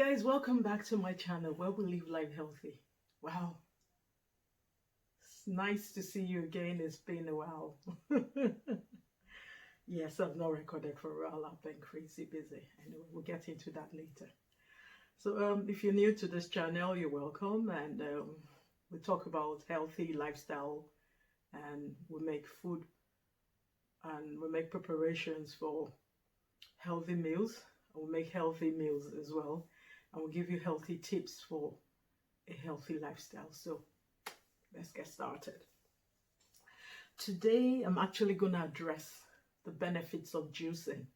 guys, welcome back to my channel where we live life healthy. Wow, it's nice to see you again. It's been a while. Yes, I've not recorded for a while. I've been crazy busy. Anyway, we'll get into that later. So if you're new to this channel, you're welcome, and we talk about healthy lifestyle, and we make food and we make preparations for healthy meals, and we make healthy meals as well, and we'll give you healthy tips for a healthy lifestyle. So let's get started. Today I'm actually going to address the benefits of juicing.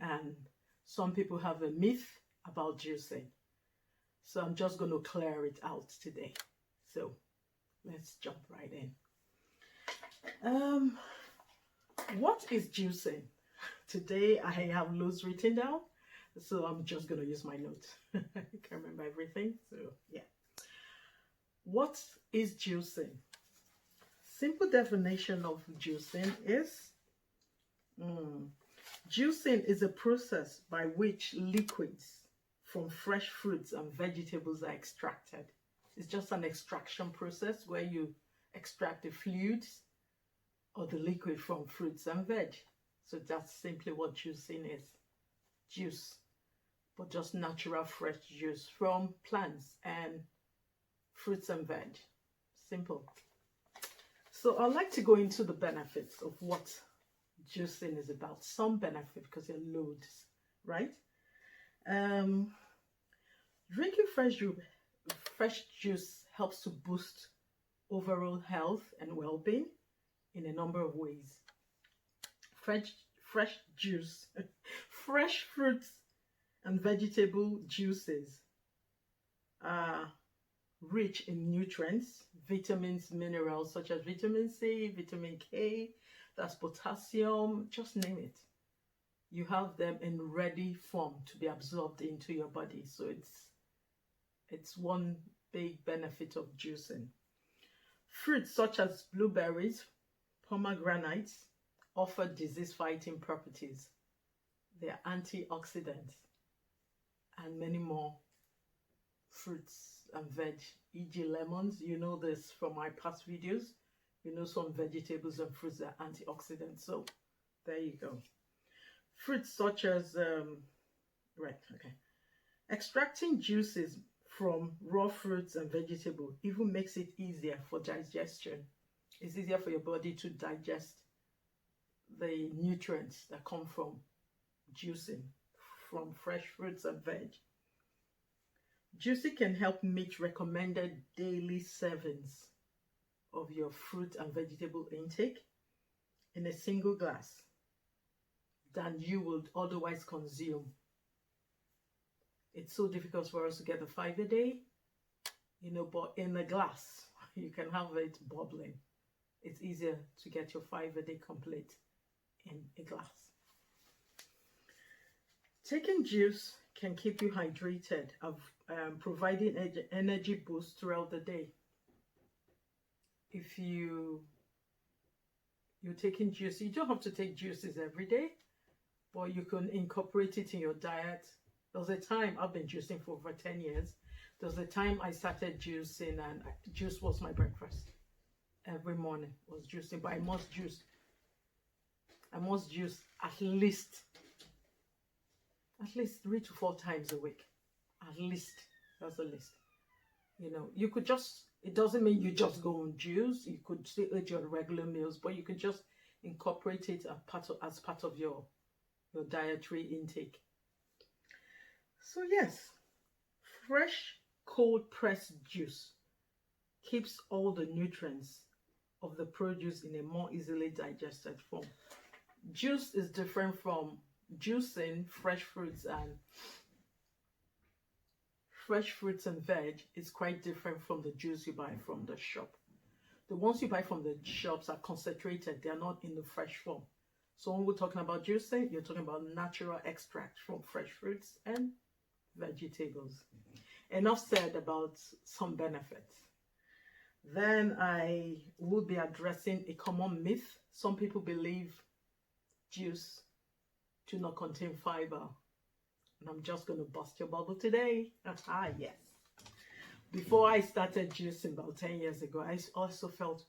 And some people have a myth about juicing. So I'm just going to clear it out today. So let's jump right in. What is juicing? Today I have loads written down, so I'm just going to use my notes. I can't remember everything, so yeah. What is juicing? Simple definition of juicing is juicing is a process by which liquids from fresh fruits and vegetables are extracted. It's just an extraction process where you extract the fluids or the liquid from fruits and veg. So that's simply what juicing is. Juice, but just natural fresh juice from plants and fruits and veg. Simple. So I'd like to go into the benefits of what juicing is about. Some benefit, because there are loads, right? Drinking fresh juice helps to boost overall health and well-being in a number of ways. Fresh juice, fresh fruits and vegetable juices are rich in nutrients, vitamins, minerals such as vitamin C, vitamin K, that's potassium, just name it. You have them in ready form to be absorbed into your body. So it's one big benefit of juicing. Fruits such as blueberries, pomegranates offer disease-fighting properties. They are antioxidants, and many more fruits and veg, e.g. lemons. You know this from my past videos. You know some vegetables and fruits that are antioxidants. So there you go. Fruits such as, extracting juices from raw fruits and vegetables even makes it easier for digestion. It's easier for your body to digest the nutrients that come from juicing from fresh fruits and veg. Juicing can help meet recommended daily servings of your fruit and vegetable intake in a single glass than you would otherwise consume. It's so difficult for us to get the 5 a day, but in a glass, you can have it bubbling. It's easier to get your 5 a day complete in a glass. Taking juice can keep you hydrated, providing energy boost throughout the day. If you're taking juice, you don't have to take juices every day, but you can incorporate it in your diet. There was a time, I've been juicing for over 10 years. There was a time I started juicing, and juice was my breakfast. Every morning was juicing, but I must juice at least 3 to 4 times a week. At least. That's the least. You could just, it doesn't mean you just go on juice. You could still eat your regular meals, but you could just incorporate it as part of your dietary intake. So yes, fresh cold pressed juice keeps all the nutrients of the produce in a more easily digested form. Juice is different from juicing. Fresh fruits and veg is quite different from the juice you buy from the shop. The ones you buy from the shops are concentrated. They are not in the fresh form. So when we're talking about juicing, you're talking about natural extract from fresh fruits and vegetables. Enough said about some benefits. Then I will be addressing a common myth. Some people believe juice do not contain fiber. and I'm just going to bust your bubble today. Ah, yes. Before I started juicing about 10 years ago, I also felt,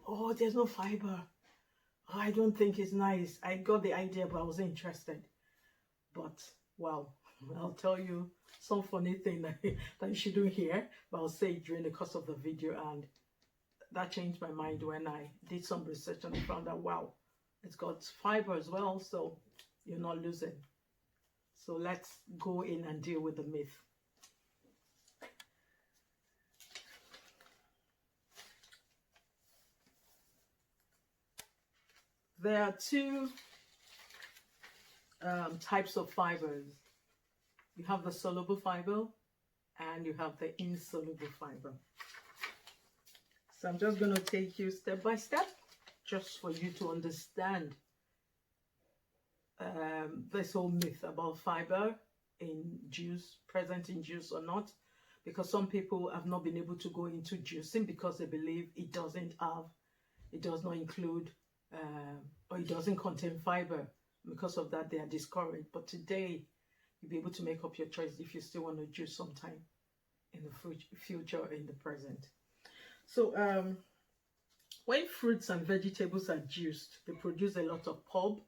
oh, there's no fiber. Oh, I don't think it's nice. I got the idea, but I wasn't interested. But, well, I'll tell you some funny thing that you shouldn't hear, but I'll say it during the course of the video. And that changed my mind when I did some research and I found out, wow, it's got fiber as well, so you're not losing. So let's go in and deal with the myth. There are two types of fibers. You have the soluble fiber and you have the insoluble fiber. So I'm just going to take you step by step just for you to understand this whole myth about fiber in juice, present in juice or not, because some people have not been able to go into juicing because they believe it does not include or it doesn't contain fiber. Because of that, they are discouraged. But today, you'll be able to make up your choice if you still want to juice sometime in the future or in the present. So when fruits and vegetables are juiced, they produce a lot of pulp.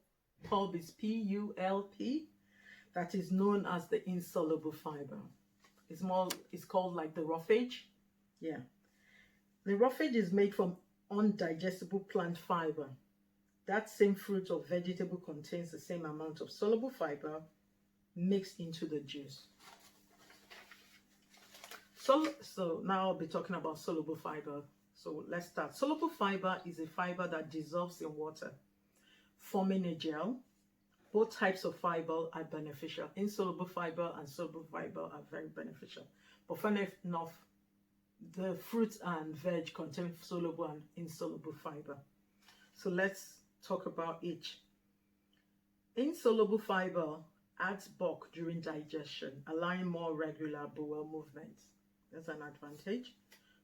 Pulp is P-U-L-P. That is known as the insoluble fiber. It's called like the roughage. Yeah. The roughage is made from undigestible plant fiber. That same fruit or vegetable contains the same amount of soluble fiber mixed into the juice. So now I'll be talking about soluble fiber. So let's start. Soluble fiber is a fiber that dissolves in water, forming a gel. Both types of fiber are beneficial. Insoluble fiber and soluble fiber are very beneficial. But funny enough, the fruits and veg contain soluble and insoluble fiber. So let's talk about each. Insoluble fiber adds bulk during digestion, allowing more regular bowel movements. That's an advantage.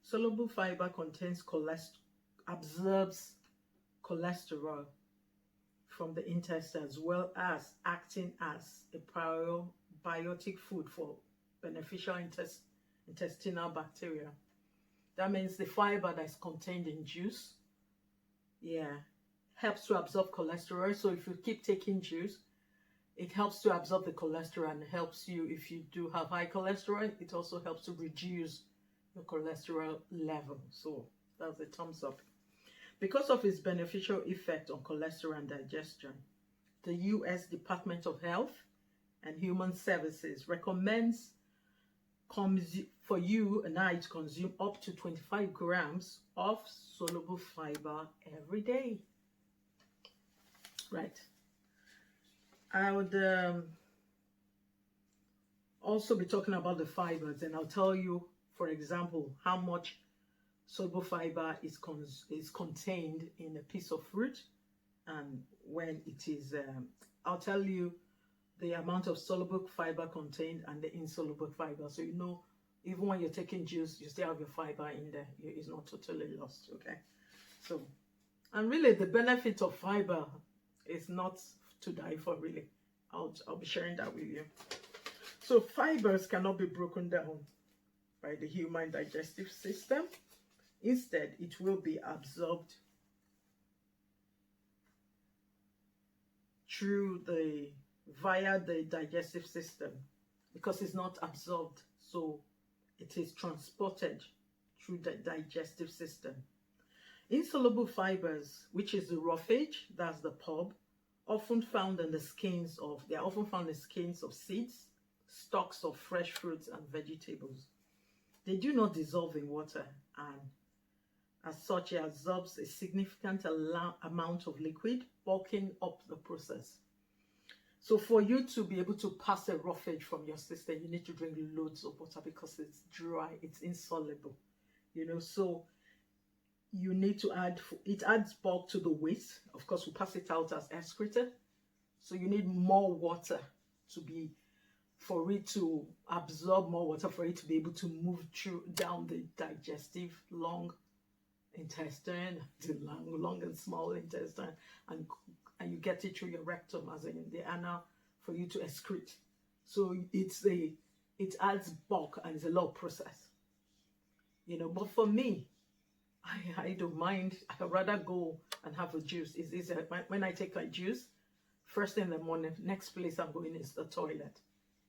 Soluble fiber absorbs cholesterol from the intestine, as well as acting as a probiotic food for beneficial intestinal bacteria. That means the fiber that's contained in juice, helps to absorb cholesterol. So if you keep taking juice, it helps to absorb the cholesterol and helps you, if you do have high cholesterol, it also helps to reduce your cholesterol level. So that's a thumbs up. Because of its beneficial effect on cholesterol and digestion, the U.S. Department of Health and Human Services recommends for you and I to consume up to 25 grams of soluble fiber every day. Right. I would also be talking about the fibers, and I'll tell you, for example, how much soluble fiber is contained in a piece of fruit, and when it is, I'll tell you the amount of soluble fiber contained and the insoluble fiber. So you know, even when you're taking juice, you still have your fiber in there. It's not totally lost, okay? So, and really the benefit of fiber is not to die for, really. I'll be sharing that with you. So fibers cannot be broken down by the human digestive system. Instead, it will be absorbed via the digestive system, because it's not absorbed, so it is transported through the digestive system. Insoluble fibers, which is the roughage, that's the pulp, they are often found in the skins of seeds, stalks of fresh fruits and vegetables. They do not dissolve in water, and as such, it absorbs a significant amount of liquid, bulking up the process. So for you to be able to pass a roughage from your system, you need to drink loads of water because it's dry, it's insoluble, so you need to it adds bulk to the waste. Of course, we pass it out as excreta. So you need more water for it to absorb more water, for it to be able to move down the digestive long intestine, the long and small intestine, and you get it through your rectum, as in the anal, for you to excrete. So it adds bulk and it's a lot of process, you know. But for me, I don't mind. I'd rather go and have a juice. It's easier. When I take a juice, first thing in the morning, next place I'm going is the toilet.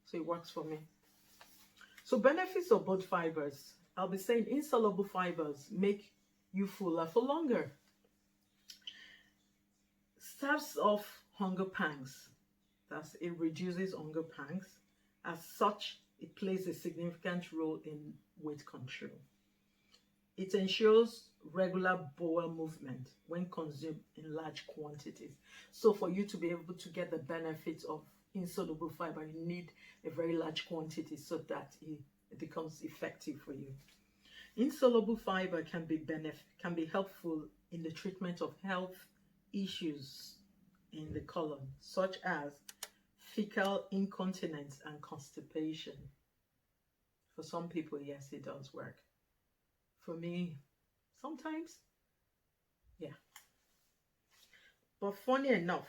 So it works for me. So benefits of both fibers. I'll be saying insoluble fibers make you fuller for longer. Starves off hunger pangs. Thus, it reduces hunger pangs. As such, it plays a significant role in weight control. It ensures regular bowel movement when consumed in large quantities. So for you to be able to get the benefits of insoluble fiber, you need a very large quantity so that it becomes effective for you. Insoluble fiber can be helpful in the treatment of health issues in the colon, such as fecal incontinence and constipation. For some people, yes, it does work. For me, sometimes, yeah. But funny enough,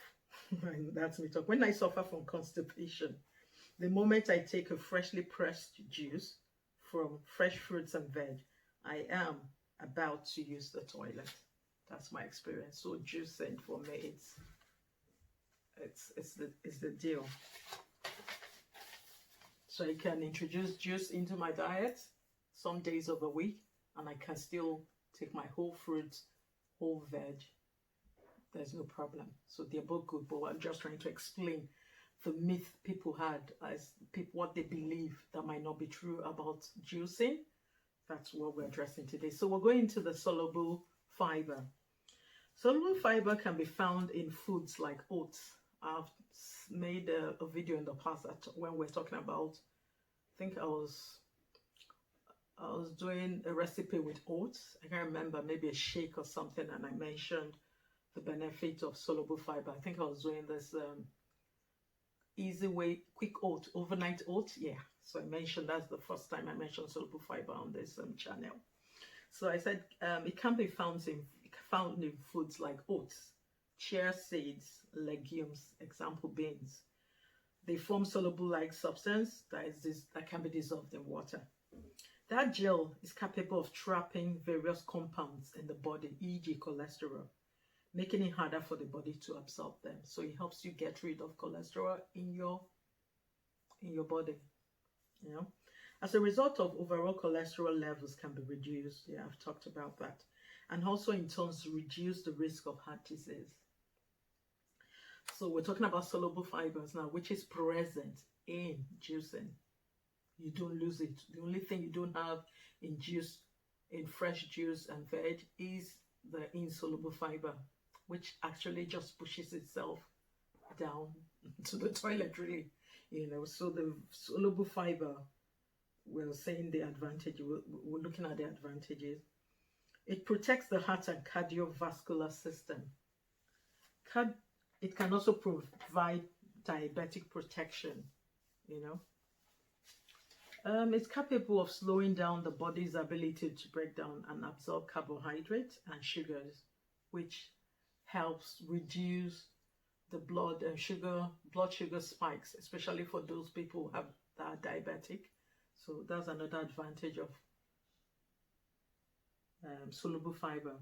that's me talk. When I suffer from constipation, the moment I take a freshly pressed juice from fresh fruits and veg, I am about to use the toilet. That's my experience. So juicing for me, it's the deal. So I can introduce juice into my diet some days of the week, and I can still take my whole fruits, whole veg. There's no problem. So they're both good, but I'm just trying to explain the myth people had as what they believe that might not be true about juicing. That's what we're addressing today. So we're going into the soluble fiber. Soluble fiber can be found in foods like oats. I've made a video in the past when we're talking about, I think I was doing a recipe with oats. I can't remember, maybe a shake or something, and I mentioned the benefit of soluble fiber. I think I was doing this easy way, quick oat, overnight oat. Yeah, so I mentioned that's the first time I mentioned soluble fiber on this channel. So I said it can be found in foods like oats, chia seeds, legumes, example beans. They form soluble-like substance that can be dissolved in water. That gel is capable of trapping various compounds in the body, e.g. cholesterol, making it harder for the body to absorb them. So it helps you get rid of cholesterol in your body. You know, as a result of overall cholesterol levels can be reduced. Yeah, I've talked about that, and also in turn reduce the risk of heart disease. So we're talking about soluble fibers now, which is present in juicing. You don't lose it. The only thing you don't have in juice, in fresh juice and veg, is the insoluble fiber, which actually just pushes itself down to the toilet, really. You know, so the soluble fiber, we're saying the advantage, we're looking at the advantages. It protects the heart and cardiovascular system. It can also provide diabetic protection, you know. It's capable of slowing down the body's ability to break down and absorb carbohydrates and sugars, which helps reduce the blood sugar spikes, especially for those people that are diabetic. So that's another advantage of soluble fiber.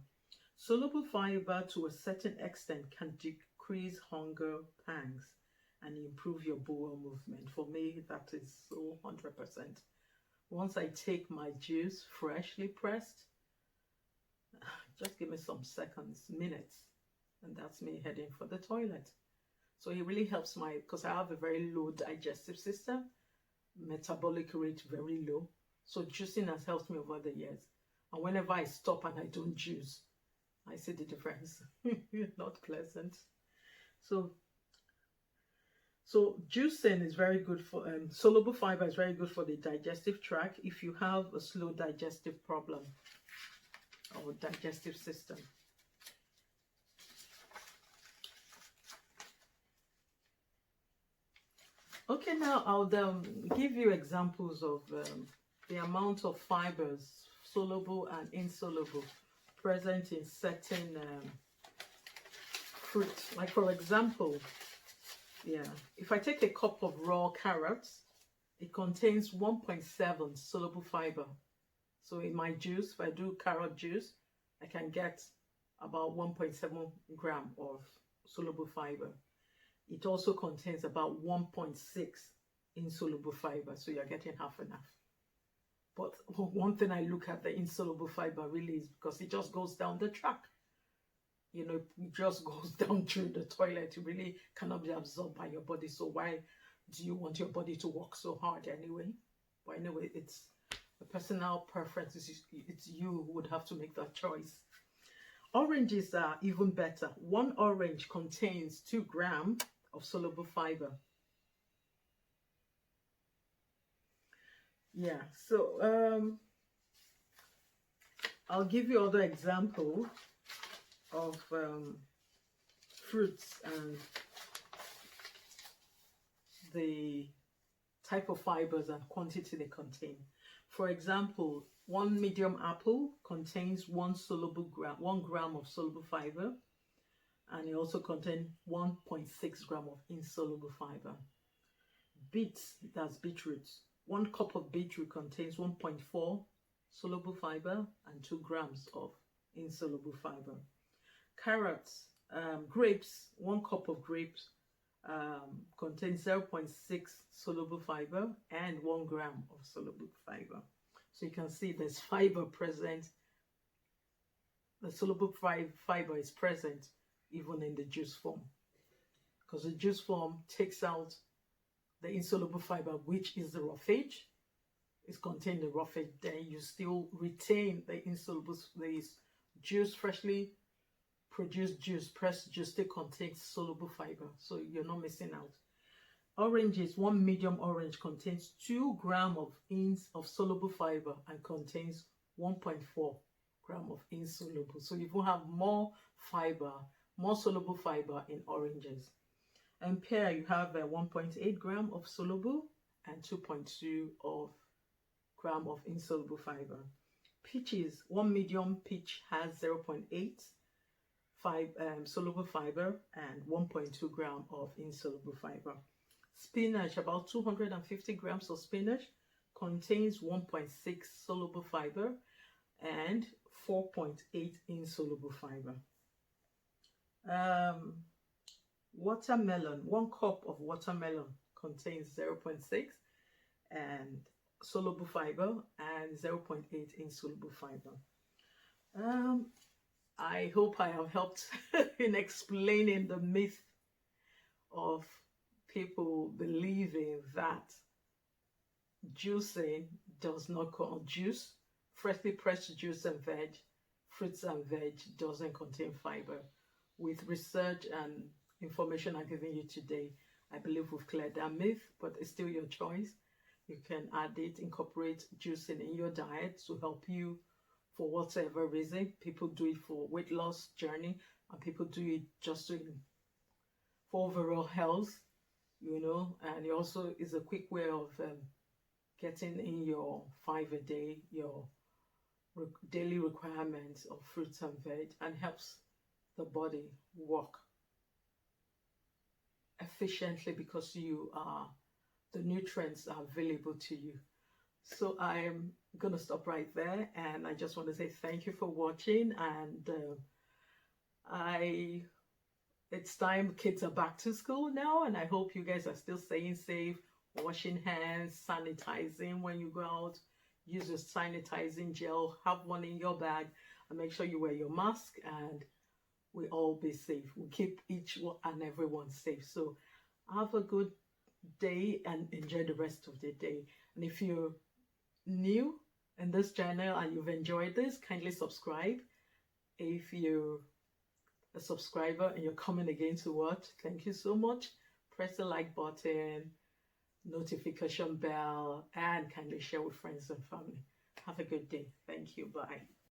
Soluble fiber, to a certain extent, can decrease hunger pangs and improve your bowel movement. For me, that is so 100%. Once I take my juice freshly pressed, just give me some seconds, minutes, and that's me heading for the toilet. So it really helps because I have a very low digestive system, metabolic rate very low. So juicing has helped me over the years. And whenever I stop and I don't juice, I see the difference. Not pleasant. So juicing is very good for, soluble fiber is very good for the digestive tract if you have a slow digestive problem or digestive system. Okay, now I'll give you examples of the amount of fibers, soluble and insoluble, present in certain fruits. Like for example, Yeah, if I take a cup of raw carrots, it contains 1.7 soluble fiber. So in my juice, if I do carrot juice, I can get about 1.7 gram of soluble fiber. It also contains about 1.6 insoluble fiber, so you're getting half and half. But one thing I look at the insoluble fiber really is because it just goes down the track. You know, it just goes down through the toilet. It really cannot be absorbed by your body. So why do you want your body to work so hard anyway? But anyway, it's a personal preference. It's you who would have to make that choice. Oranges are even better. One orange contains 2 grams of soluble fiber. Yeah, so I'll give you other example of fruits and the type of fibers and quantity they contain. For example, one medium apple contains 1 gram of soluble fiber, and it also contains 1.6 gram of insoluble fiber. Beets, that's beetroot. 1 cup of beetroot contains 1.4 soluble fiber and 2 grams of insoluble fiber. Carrots, grapes, 1 cup of grapes contains 0.6 soluble fiber and 1 gram of soluble fiber. So you can see there's fiber present. The soluble fiber is present even in the juice form, because the juice form takes out the insoluble fiber, which is the roughage. It's contained the roughage. Then you still retain the insoluble, the juice, freshly produced juice, pressed juice, still contains soluble fiber, so you're not missing out. Oranges, 1 medium orange contains 2 grams of soluble fiber and contains 1.4 gram of insoluble. So you will have more fiber, more soluble fiber in oranges. And pear, you have 1.8 gram of soluble and 2.2 gram of insoluble fiber. Peaches, 1 medium peach has 0.8 soluble fiber and 1.2 gram of insoluble fiber. Spinach, about 250 grams of spinach contains 1.6 soluble fiber and 4.8 insoluble fiber. Watermelon, 1 cup of watermelon contains 0.6 and soluble fiber and 0.8 insoluble fiber. I hope I have helped in explaining the myth of people believing that juicing does not juice, freshly pressed juice and veg, fruits and veg doesn't contain fiber. With research and information I'm giving you today, I believe we've cleared that myth, but it's still your choice. You can add it, incorporate juicing in your diet to help you for whatever reason. People do it for weight loss journey, and people do it just for overall health, you know, and it also is a quick way of getting in your 5 a day, your daily requirements of fruits and veg, and helps the body work efficiently because the nutrients are available to you. So I am gonna stop right there, and I just want to say thank you for watching. And it's time, kids are back to school now, and I hope you guys are still staying safe, washing hands, sanitizing when you go out. Use your sanitizing gel, have one in your bag, and make sure you wear your mask, and we all be safe. We keep each and everyone safe. So have a good day and enjoy the rest of the day. And if you're new in this channel and you've enjoyed this, kindly subscribe. If you're a subscriber and you're coming again to watch, thank you so much. Press the like button, notification bell, and kindly share with friends and family. Have a good day. Thank you. Bye.